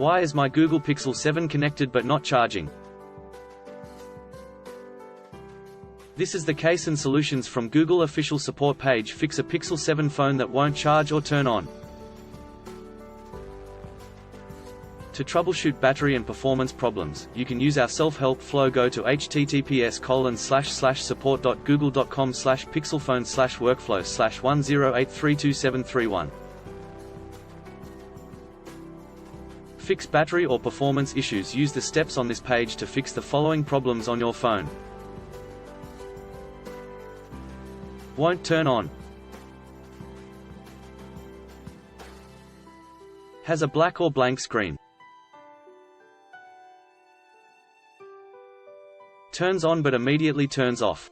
Why is my Google Pixel 7 connected but not charging? This is the case and solutions from Google Official Support PageFix, a Pixel 7 phone that won't charge or turn on. To troubleshoot battery and performance problems, you can use our self-help flow. Go to https://support.google.com/pixelphone/workflow/10832731. Fix battery or performance issues. Use the steps on this page to fix the following problems on your phone. Won't turn on. Has a black or blank screen. Turns on but immediately turns off.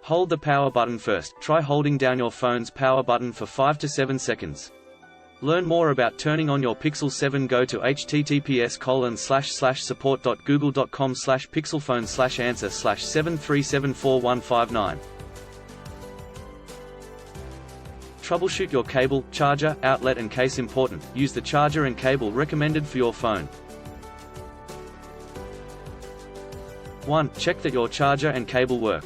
Hold the power button first. Try holding down your phone's power button for 5 to 7 seconds. Learn more about turning on your Pixel 7. Go to https://support.google.com/pixelphone/answer/7374159. Troubleshoot your cable, charger, outlet and case important. Use the charger and cable recommended for your phone. 1. Check that your charger and cable work.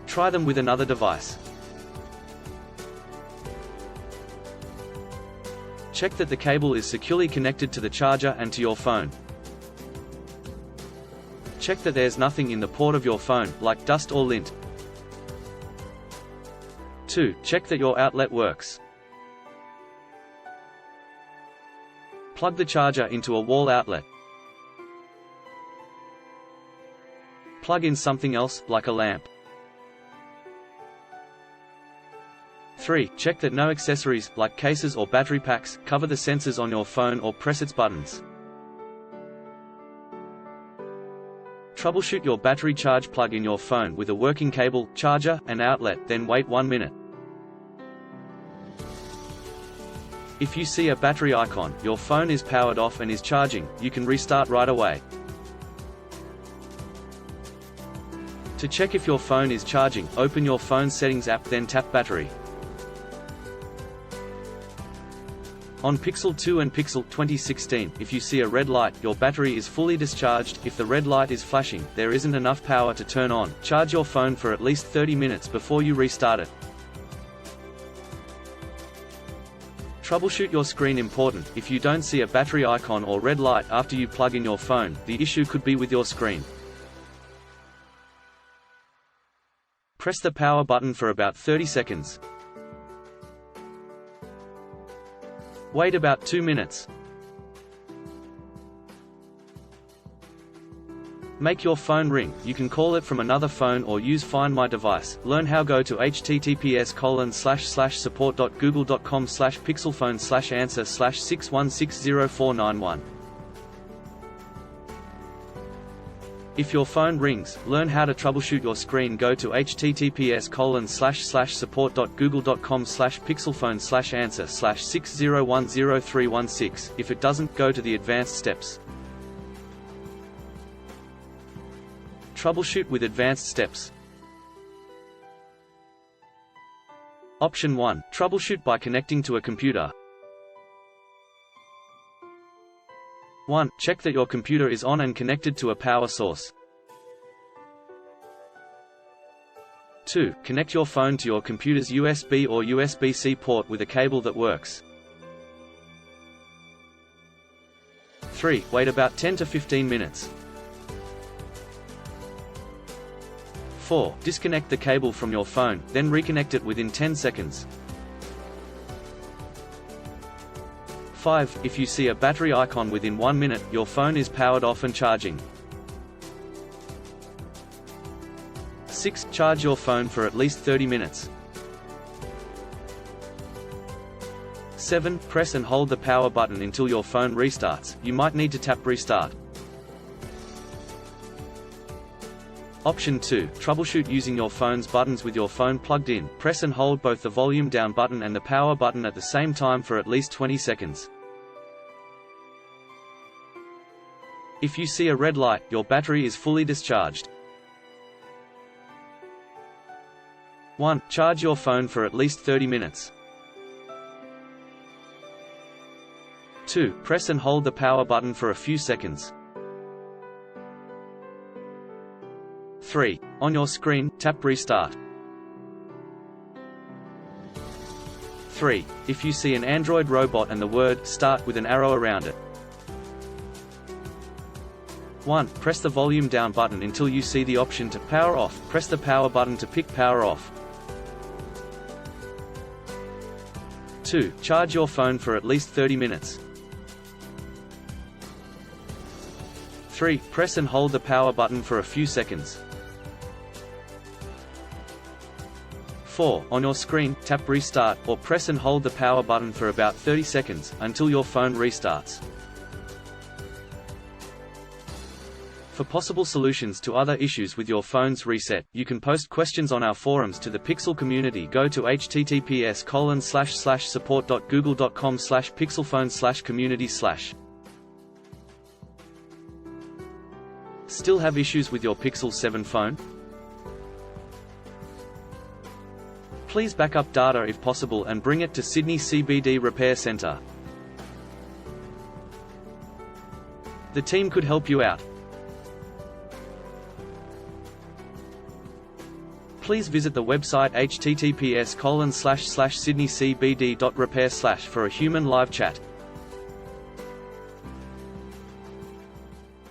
Try them with another device. Check that the cable is securely connected to the charger and to your phone. Check that there's nothing in the port of your phone, like dust or lint. 2. Check that your outlet works. Plug the charger into a wall outlet. Plug in something else, like a lamp. 3. Check that no accessories, like cases or battery packs, cover the sensors on your phone or press its buttons. Troubleshoot your battery charge. Plug in your phone with a working cable, charger, and outlet, then wait 1 minute. If you see a battery icon, your phone is powered off and is charging, you can restart right away. To check if your phone is charging, open your phone settings app, then tap battery. On Pixel 2 and Pixel 2016, if you see a red light, your battery is fully discharged. If the red light is flashing, there isn't enough power to turn on. Charge your phone for at least 30 minutes before you restart it. Troubleshoot your screen. Important: if you don't see a battery icon or red light after you plug in your phone, the issue could be with your screen. Press the power button for about 30 seconds. Wait about 2 minutes. Make your phone ring. You can call it from another phone or use Find My Device. Learn how. Go to https://support.google.com/pixelphone/answer/6160491. If your phone rings, learn how to troubleshoot your screen. Go to https://support.google.com/pixelphone/answer/6010316. If it doesn't, go to the advanced steps. Troubleshoot with advanced steps. Option 1. Troubleshoot by connecting to a computer. 1. Check that your computer is on and connected to a power source. 2. Connect your phone to your computer's USB or USB-C port with a cable that works. 3. Wait about 10 to 15 minutes. 4. Disconnect the cable from your phone, then reconnect it within 10 seconds. 5. If you see a battery icon within 1 minute, your phone is powered off and charging. 6. Charge your phone for at least 30 minutes. 7. Press and hold the power button until your phone restarts. You might need to tap Restart. Option 2. Troubleshoot using your phone's buttons. With your phone plugged in, press and hold both the volume down button and the power button at the same time for at least 20 seconds. If you see a red light, your battery is fully discharged. 1. Charge your phone for at least 30 minutes. 2. Press and hold the power button for a few seconds. 3. On your screen, tap Restart. 3. If you see an Android robot and the word Start with an arrow around it. 1. Press the volume down button until you see the option to Power Off. Press the power button to pick Power Off. 2. Charge your phone for at least 30 minutes. 3. Press and hold the power button for a few seconds. 4. On your screen, tap Restart, or press and hold the power button for about 30 seconds, until your phone restarts. For possible solutions to other issues with your phone's reset, you can post questions on our forums to the Pixel community. Go to https://support.google.com/pixelphone/community/. Still have issues with your Pixel 7 phone? Please back up data if possible and bring it to Sydney CBD Repair Centre. The team could help you out. Please visit the website https://sydneycbd.repair/ for a human live chat.